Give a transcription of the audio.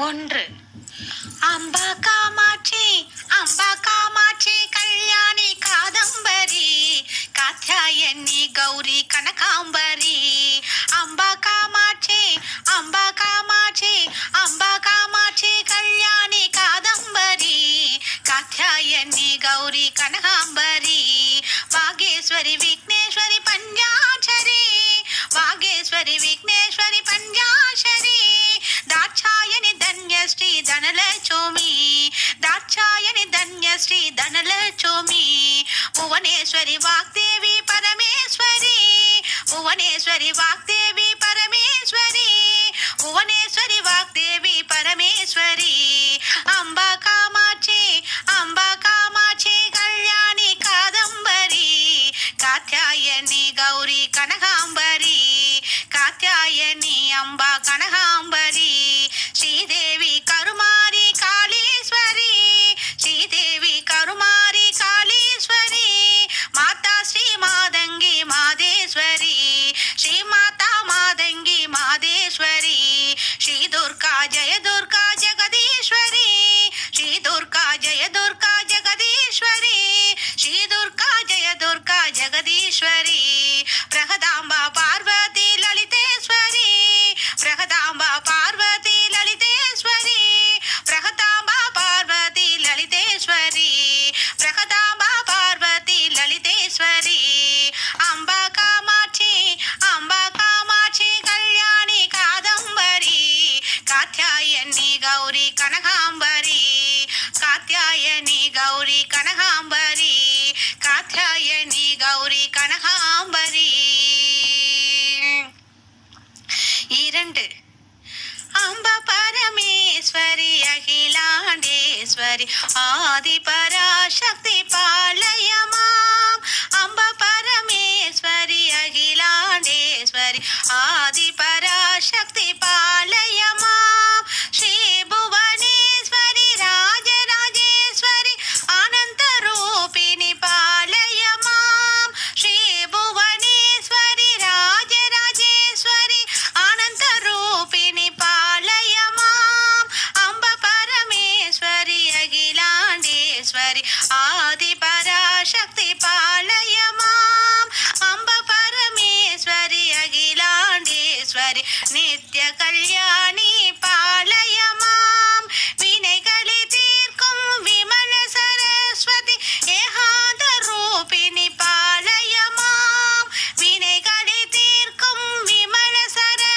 ஒன்று. அம்பா காமாட்சி அம்பா காமாட்சி கல்யாணி காதம்பரி காத்யாயனி கௌரி கனகாம்பரி. அம்பா காமாட்சி அம்பா காமாட்சி அம்பா காமாட்சி கல்யாணி காதம்பரி காத்யாயனி கௌரி கனகாம்பரி. வாகேஸ்வரி விக்னேஸ்வரி பஞ்சாட்சரி வாகேஸ்வரி விக்னேஸ்வரி பஞ்சாட்சரி. தாட்சாயணி தன்யஸ்ரீ தனலட்சுமி தாட்சாயணி தன்யஸ்ரீ தனலட்சுமி. புவனேஸ்வரி வாக்தேவி பரமேஸ்வரி புவனேஸ்வரி வாக்தேவி பரமேஸ்வரி புவனேஸ்வரி வாக்தேவி பரமேஸ்வரி. அம்பா காமாட்சி அம்பா காமாட்சி கல்யாணி காதம்பரி காத்யாயனி கௌரி கனகாம்பரி காத்யாயனி அம்பா கனகாம்பரி. ஸ்ரீதேவி கருமாரி காளீஸ்வரி ஸ்ரீதேவி கருமாரி காளீஸ்வரி. மாதா ஸ்ரீ மாதங்கி மாதேஸ்வரி ஸ்ரீ மாதா மாதங்கி மாதேஸ்வரி. ஸ்ரீ துர்கா ஜெய துர்கா ஜெகதீஸ்வரி ஸ்ரீ துர்கா ஜெய துர்கா ஜெகதீஸ்வரி ஸ்ரீ துர்கா ஜெய துர்கா ஜெகதீஸ்வரி. பிரகதாம்பா பார்வதி லலிதேஸ்வரி பிரகதாம்பா பார்வதி லலிதேஸ்வரி பிரகதாம்பா பார்வதி லலிதேஸ்வரி பிரகதாம்பா பார்வதி லலிதேஸ்வரி. அம்பா காமாட்சி அம்பா காமாட்சி கல்யாணி காதம்பரி காத்யாயனி கௌரி கனகாம்பரி காத்யாயனி கௌரி கனகாம்பரி காத்யாயனி கௌரி கனகாம்பரி. இரண்டு. அம்பா பரமேஸ்வரி அகிலாண்டேஸ்வரி ஆதி பராசக்தி பாலயமாம். அம்பா பரமேஸ்வரி அகிலாண்டேஸ்வரி ஆதி பராசக்தி பாலயமாம். ஸ்ரீ புவனேஸ்வரி ராஜராஜேஸ்வரி அனந்த ரூபிணி பாலயமாம். ஸ்ரீ புவனேஸ்வரி ராஜராஜேஸ்வரி அனந்த ரூபிணி பாலயமாம். அம்ப பரமேஸ்வரி அகிலாண்டேஸ்வரி ஆதி பராசக்தி பாலயமாம். அம்ப பரமேஸ்வரி அகிலாண்டேஸ்வரி நித்ய கல்யாணி பாலயமாம்.